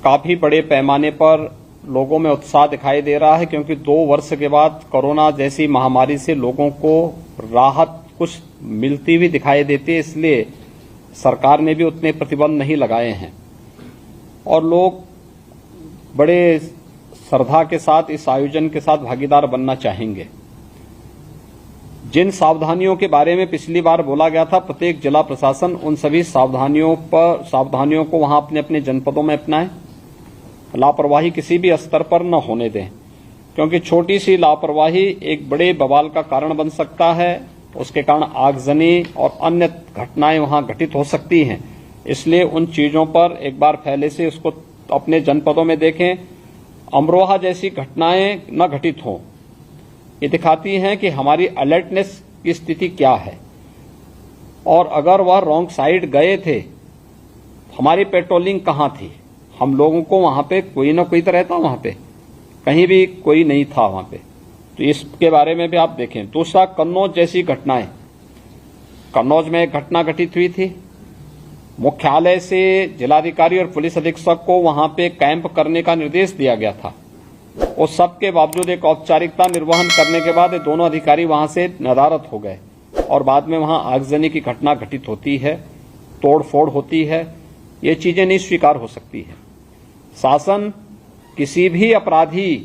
काफी बड़े पैमाने पर लोगों में उत्साह दिखाई दे रहा है, क्योंकि 2 वर्ष के बाद कोरोना जैसी महामारी से लोगों को राहत कुछ मिलती हुई दिखाई देती है, इसलिए सरकार ने भी उतने प्रतिबंध नहीं लगाए हैं और लोग बड़े श्रद्धा के साथ इस आयोजन के साथ भागीदार बनना चाहेंगे। जिन सावधानियों के बारे में पिछली बार बोला गया था, प्रत्येक जिला प्रशासन उन सभी सावधानियों को वहां अपने अपने जनपदों में अपनाएं। लापरवाही किसी भी स्तर पर न होने दें, क्योंकि छोटी सी लापरवाही एक बड़े बवाल का कारण बन सकता है। उसके कारण आगजनी और अन्य घटनाएं वहां घटित हो सकती हैं। इसलिए उन चीजों पर एक बार पहले से उसको अपने जनपदों में देखें। अमरोहा जैसी घटनाएं न घटित हों, ये दिखाती हैं कि हमारी अलर्टनेस की स्थिति क्या है। और अगर वह रॉन्ग साइड गए थे, हमारी पेट्रोलिंग कहां थी? हम लोगों को वहां पे कोई ना कोई तो रहता, वहां पे कहीं भी कोई नहीं था वहां पे, तो इसके बारे में भी आप देखें। दूसरा, कन्नौज जैसी घटनाएं। कन्नौज में एक घटना घटित हुई थी। मुख्यालय से जिलाधिकारी और पुलिस अधीक्षक को वहां पे कैंप करने का निर्देश दिया गया था। उस सब के बावजूद एक औपचारिकता निर्वहन करने के बाद ये दोनों अधिकारी वहां से नदारद हो गए और बाद में वहां आगजनी की घटना घटित होती है, तोड़फोड़ होती है। ये चीजें नहीं स्वीकार हो सकती है। शासन किसी भी अपराधी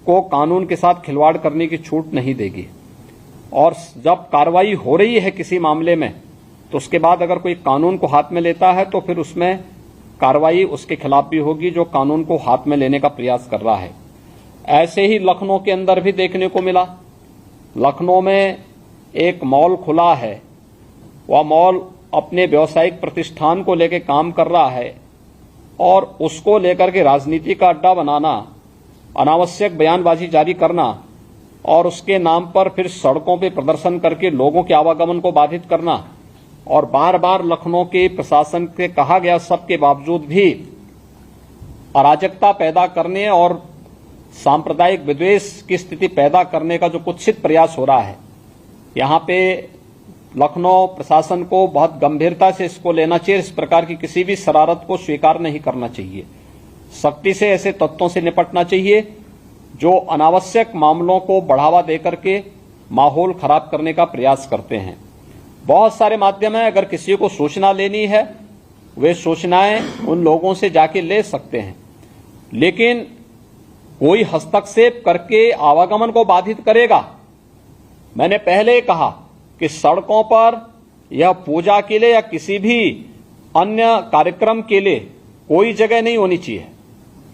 को कानून के साथ खिलवाड़ करने की छूट नहीं देगी और जब कार्रवाई हो रही है किसी मामले में, तो उसके बाद अगर कोई कानून को हाथ में लेता है तो फिर उसमें कार्रवाई उसके खिलाफ भी होगी जो कानून को हाथ में लेने का प्रयास कर रहा है। ऐसे ही लखनऊ के अंदर भी देखने को मिला। लखनऊ में एक मॉल खुला है, वह मॉल अपने व्यावसायिक प्रतिष्ठान को लेकर काम कर रहा है और उसको लेकर के राजनीति का अड्डा बनाना, अनावश्यक बयानबाजी जारी करना और उसके नाम पर फिर सड़कों पे प्रदर्शन करके लोगों के आवागमन को बाधित करना और बार बार लखनऊ के प्रशासन से कहा गया सब के बावजूद भी अराजकता पैदा करने और सांप्रदायिक विद्वेष की स्थिति पैदा करने का जो कुत्सित प्रयास हो रहा है, यहां पे लखनऊ प्रशासन को बहुत गंभीरता से इसको लेना चाहिए। इस प्रकार की किसी भी शरारत को स्वीकार नहीं करना चाहिए। सख्ती से ऐसे तत्वों से निपटना चाहिए जो अनावश्यक मामलों को बढ़ावा देकर के माहौल खराब करने का प्रयास करते हैं। बहुत सारे माध्यम हैं, अगर किसी को सूचना लेनी है वे सूचनाएं उन लोगों से जाके ले सकते हैं, लेकिन कोई हस्तक्षेप करके आवागमन को बाधित करेगा। मैंने पहले कहा कि सड़कों पर या पूजा के लिए या किसी भी अन्य कार्यक्रम के लिए कोई जगह नहीं होनी चाहिए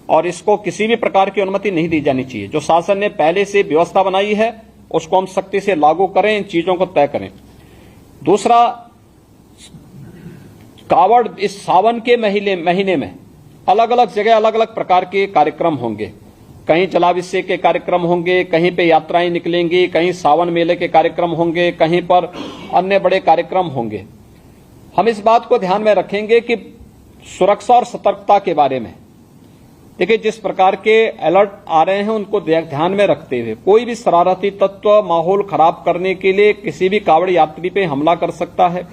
और इसको किसी भी प्रकार की अनुमति नहीं दी जानी चाहिए। जो शासन ने पहले से व्यवस्था बनाई है उसको हम सख्ती से लागू करें, इन चीजों को तय करें। दूसरा, कावड़ इस सावन के महीने में अलग अलग जगह अलग अलग प्रकार के कार्यक्रम होंगे। कहीं जलाभिषेक के कार्यक्रम होंगे, कहीं पे यात्राएं निकलेंगी, कहीं सावन मेले के कार्यक्रम होंगे, कहीं पर अन्य बड़े कार्यक्रम होंगे। हम इस बात को ध्यान में रखेंगे कि सुरक्षा और सतर्कता के बारे में देखिए, जिस प्रकार के अलर्ट आ रहे हैं उनको ध्यान में रखते हुए कोई भी शरारती तत्व माहौल खराब करने के लिए किसी भी कावड़ यात्री पे हमला कर सकता है।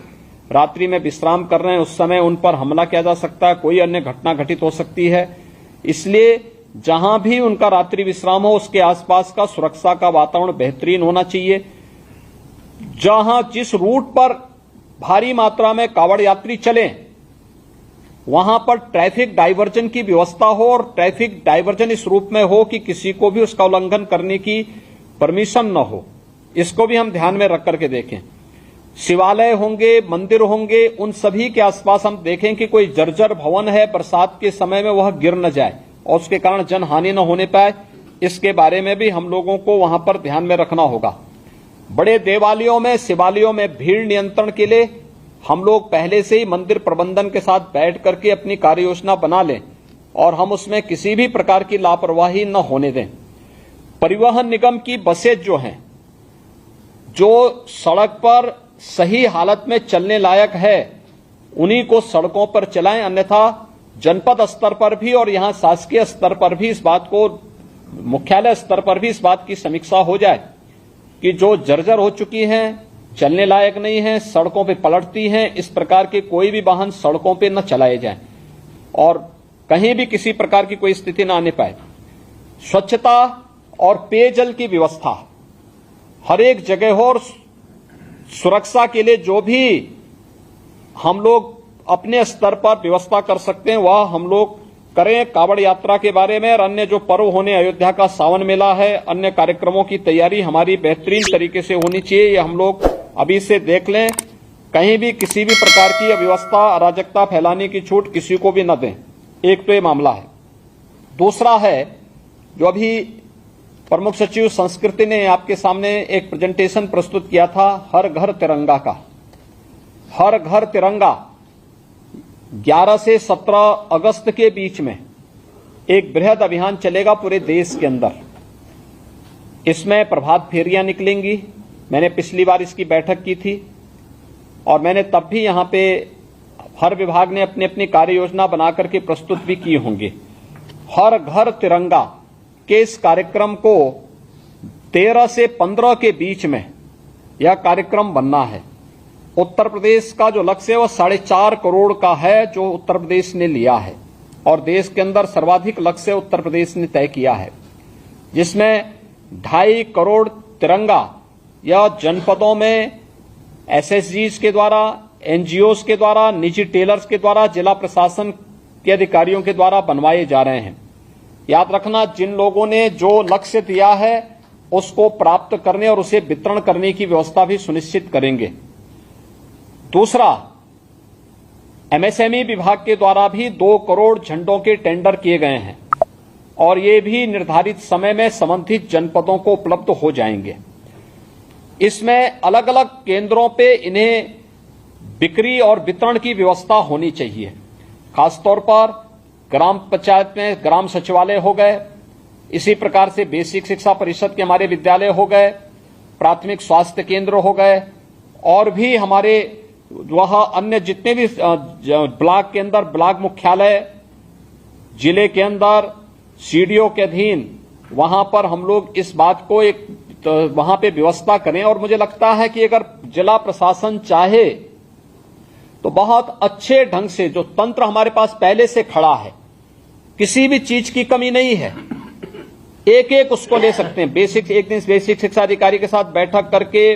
रात्रि में विश्राम कर रहे हैं उस समय उन पर हमला किया जा सकता है, कोई अन्य घटना घटित हो सकती है। इसलिए जहां भी उनका रात्रि विश्राम हो उसके आसपास का सुरक्षा का वातावरण बेहतरीन होना चाहिए। जहां जिस रूट पर भारी मात्रा में कावड़ यात्री चले वहां पर ट्रैफिक डायवर्जन की व्यवस्था हो और ट्रैफिक डायवर्जन इस रूप में हो कि किसी को भी उसका उल्लंघन करने की परमिशन न हो। इसको भी हम ध्यान में रख करके देखें। शिवालय होंगे, मंदिर होंगे, उन सभी के आसपास हम देखें कि कोई जर्जर भवन है, बरसात के समय में वह गिर न जाए और उसके कारण जनहानि न होने पाए। इसके बारे में भी हम लोगों को वहां पर ध्यान में रखना होगा। बड़े देवालयों में, शिवालयों में भीड़ नियंत्रण के लिए हम लोग पहले से ही मंदिर प्रबंधन के साथ बैठ करके अपनी कार्य योजना बना लें और हम उसमें किसी भी प्रकार की लापरवाही न होने दें। परिवहन निगम की बसें जो हैं, जो सड़क पर सही हालत में चलने लायक है, उन्हीं को सड़कों पर चलाएं। अन्यथा जनपद स्तर पर भी और यहां शासकीय स्तर पर भी इस बात को, मुख्यालय स्तर पर भी इस बात की समीक्षा हो जाए कि जो जर्जर हो चुकी हैं, चलने लायक नहीं है, सड़कों पे पलटती हैं, इस प्रकार के कोई भी वाहन सड़कों पे न चलाए जाएं। और कहीं भी किसी प्रकार की कोई स्थिति न आने पाए। स्वच्छता और पेयजल की व्यवस्था हर एक जगह हो और सुरक्षा के लिए जो भी हम लोग अपने स्तर पर व्यवस्था कर सकते हैं वह हम लोग करें। कांवड़ यात्रा के बारे में और अन्य जो पर्व होने, अयोध्या का सावन मेला है, अन्य कार्यक्रमों की तैयारी हमारी बेहतरीन तरीके से होनी चाहिए। ये हम लोग अभी से देख लें, कहीं भी किसी भी प्रकार की अव्यवस्था, अराजकता फैलाने की छूट किसी को भी न दें। एक तो ये मामला है। दूसरा है, जो अभी प्रमुख सचिव संस्कृति ने आपके सामने एक प्रेजेंटेशन प्रस्तुत किया था, हर घर तिरंगा का। हर घर तिरंगा 11 से 17 अगस्त के बीच में एक बृहद अभियान चलेगा पूरे देश के अंदर। इसमें प्रभात फेरियां निकलेंगी। मैंने पिछली बार इसकी बैठक की थी और मैंने तब भी यहां पे हर विभाग ने अपनी अपनी कार्य योजना बनाकर के प्रस्तुत भी की होंगी। हर घर तिरंगा के इस कार्यक्रम को 13 से 15 के बीच में यह कार्यक्रम बनना है। उत्तर प्रदेश का जो लक्ष्य है वो 4.5 करोड़ का है, जो उत्तर प्रदेश ने लिया है, और देश के अंदर सर्वाधिक लक्ष्य उत्तर प्रदेश ने तय किया है, जिसमें 2.5 करोड़ तिरंगा या जनपदों में एसएसजीज के द्वारा, एनजीओज के द्वारा, निजी टेलर्स के द्वारा, जिला प्रशासन के अधिकारियों के द्वारा बनवाए जा रहे हैं। याद रखना, जिन लोगों ने जो लक्ष्य दिया है उसको प्राप्त करने और उसे वितरण करने की व्यवस्था भी सुनिश्चित करेंगे। दूसरा, एमएसएमई विभाग के द्वारा भी 2 करोड़ झंडों के टेंडर किए गए हैं और ये भी निर्धारित समय में संबंधित जनपदों को उपलब्ध हो जाएंगे। इसमें अलग अलग केंद्रों पे इन्हें बिक्री और वितरण की व्यवस्था होनी चाहिए। खासतौर पर ग्राम पंचायत में ग्राम सचिवालय हो गए, इसी प्रकार से बेसिक शिक्षा परिषद के हमारे विद्यालय हो गए, प्राथमिक स्वास्थ्य केंद्र हो गए, और भी हमारे वह अन्य जितने भी ब्लॉक के अंदर ब्लॉक मुख्यालय, जिले के अंदर सीडीओ के अधीन, वहां पर हम लोग इस बात को एक वहां पे व्यवस्था करें। और मुझे लगता है कि अगर जिला प्रशासन चाहे तो बहुत अच्छे ढंग से जो तंत्र हमारे पास पहले से खड़ा है, किसी भी चीज की कमी नहीं है, एक एक उसको ले सकते हैं। एक दिन बेसिक शिक्षा अधिकारी के साथ बैठक करके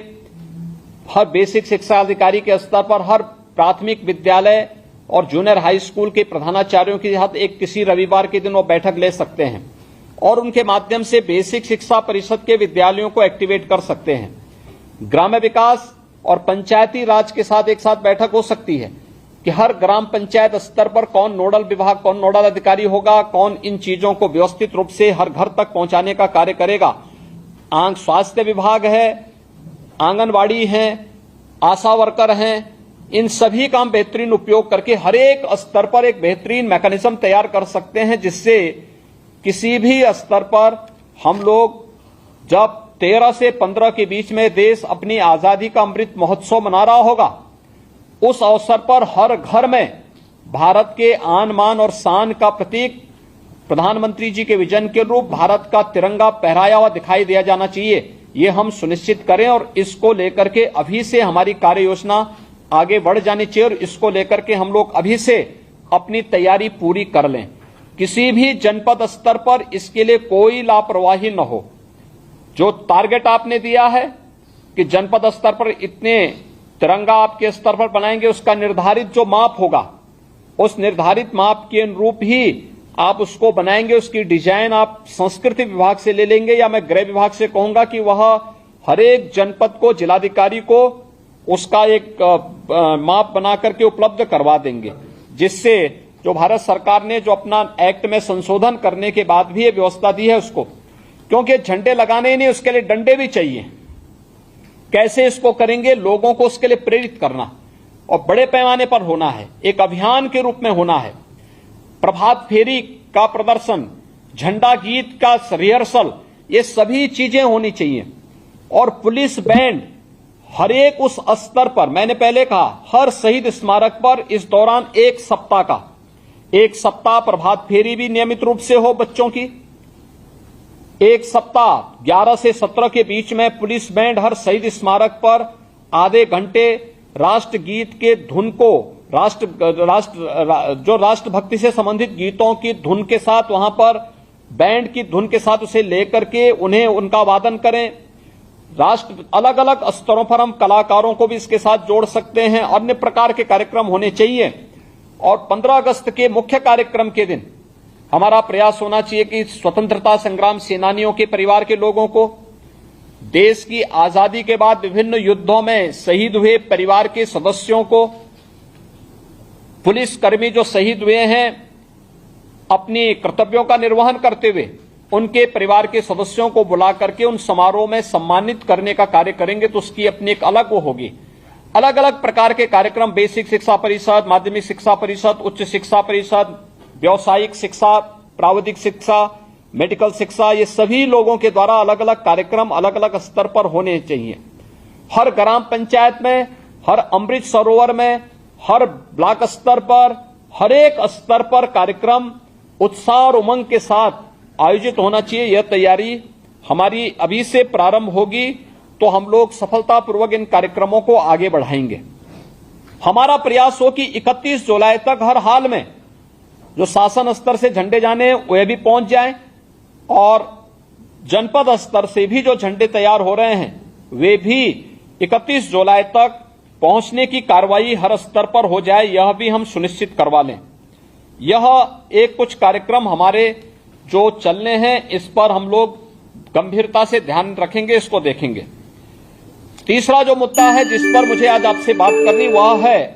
हर बेसिक शिक्षा अधिकारी के स्तर पर हर प्राथमिक विद्यालय और जूनियर हाई स्कूल के प्रधानाचार्यों के साथ एक किसी रविवार के दिन वो बैठक ले सकते हैं और उनके माध्यम से बेसिक शिक्षा परिषद के विद्यालयों को एक्टिवेट कर सकते हैं। ग्राम्य विकास और पंचायती राज के साथ एक साथ बैठक हो सकती है कि हर ग्राम पंचायत स्तर पर कौन नोडल विभाग, कौन नोडल अधिकारी होगा, कौन इन चीजों को व्यवस्थित रूप से हर घर तक पहुंचाने का कार्य करेगा। स्वास्थ्य विभाग है, आंगनवाड़ी है, आशा वर्कर हैं, इन सभी का हम बेहतरीन उपयोग करके हर एक स्तर पर एक बेहतरीन मैकेनिज्म तैयार कर सकते हैं, जिससे किसी भी स्तर पर हम लोग जब 13 से 15 के बीच में देश अपनी आजादी का अमृत महोत्सव मना रहा होगा, उस अवसर पर हर घर में भारत के आन मान और शान का प्रतीक प्रधानमंत्री जी के विजन के रूप भारत का तिरंगा फहराया हुआ दिखाई दिया जाना चाहिए। ये हम सुनिश्चित करें और इसको लेकर के अभी से हमारी कार्य योजना आगे बढ़ जानी चाहिए और इसको लेकर के हम लोग अभी से अपनी तैयारी पूरी कर लें। किसी भी जनपद स्तर पर इसके लिए कोई लापरवाही न हो। जो टारगेट आपने दिया है कि जनपद स्तर पर इतने तिरंगा आपके स्तर पर बनाएंगे, उसका निर्धारित जो माप होगा, उस निर्धारित माप के अनुरूप ही आप उसको बनाएंगे। उसकी डिजाइन आप संस्कृति विभाग से ले लेंगे या मैं गृह विभाग से कहूंगा कि वह हर एक जनपद को, जिलाधिकारी को उसका एक माप बना करके उपलब्ध करवा देंगे, जिससे जो भारत सरकार ने जो अपना एक्ट में संशोधन करने के बाद भी ये व्यवस्था दी है उसको, क्योंकि झंडे लगाने ही नहीं, उसके लिए डंडे भी चाहिए। कैसे इसको करेंगे? लोगों को उसके लिए प्रेरित करना और बड़े पैमाने पर होना है, एक अभियान के रूप में होना है। प्रभात फेरी का प्रदर्शन, झंडा गीत का रिहर्सल, ये सभी चीजें होनी चाहिए। और पुलिस बैंड हर एक उस स्तर पर, मैंने पहले कहा, हर शहीद स्मारक पर इस दौरान एक सप्ताह प्रभात फेरी भी नियमित रूप से हो बच्चों की। एक सप्ताह 11 से 17 के बीच में पुलिस बैंड हर शहीद स्मारक पर आधे घंटे राष्ट्रगीत के धुन को राष्ट्रभक्ति से संबंधित गीतों की धुन के साथ वहां पर बैंड की धुन के साथ उसे लेकर के उन्हें उनका वादन करें। अलग अलग स्तरों पर हम कलाकारों को भी इसके साथ जोड़ सकते हैं। अन्य प्रकार के कार्यक्रम होने चाहिए। और 15 अगस्त के मुख्य कार्यक्रम के दिन हमारा प्रयास होना चाहिए कि स्वतंत्रता संग्राम सेनानियों के परिवार के लोगों को, देश की आजादी के बाद विभिन्न युद्धों में शहीद हुए परिवार के सदस्यों को, पुलिसकर्मी जो शहीद हुए हैं अपनी कर्तव्यों का निर्वहन करते हुए, उनके परिवार के सदस्यों को बुला करके उन समारोह में सम्मानित करने का कार्य करेंगे तो उसकी अपनी एक अलग वो होगी। अलग अलग प्रकार के कार्यक्रम, बेसिक शिक्षा परिषद, माध्यमिक शिक्षा परिषद, उच्च शिक्षा परिषद, व्यावसायिक शिक्षा, प्राविधिक शिक्षा, मेडिकल शिक्षा, ये सभी लोगों के द्वारा अलग अलग कार्यक्रम अलग अलग स्तर पर होने चाहिए। हर ग्राम पंचायत में, हर अमृत सरोवर में, हर ब्लॉक स्तर पर, हर एक स्तर पर कार्यक्रम उत्साह और उमंग के साथ आयोजित होना चाहिए। यह तैयारी हमारी अभी से प्रारंभ होगी तो हम लोग सफलतापूर्वक इन कार्यक्रमों को आगे बढ़ाएंगे। हमारा प्रयास हो कि 31 जुलाई तक हर हाल में जो शासन स्तर से झंडे जाने वे भी पहुंच जाएं और जनपद स्तर से भी जो झंडे तैयार हो रहे हैं वे भी 31 जुलाई तक पहुंचने की कार्रवाई हर स्तर पर हो जाए, यह भी हम सुनिश्चित करवा लें। यह एक कुछ कार्यक्रम हमारे जो चलने हैं इस पर हम लोग गंभीरता से ध्यान रखेंगे, इसको देखेंगे। तीसरा जो मुद्दा है जिस पर मुझे आज आपसे बात करनी वह है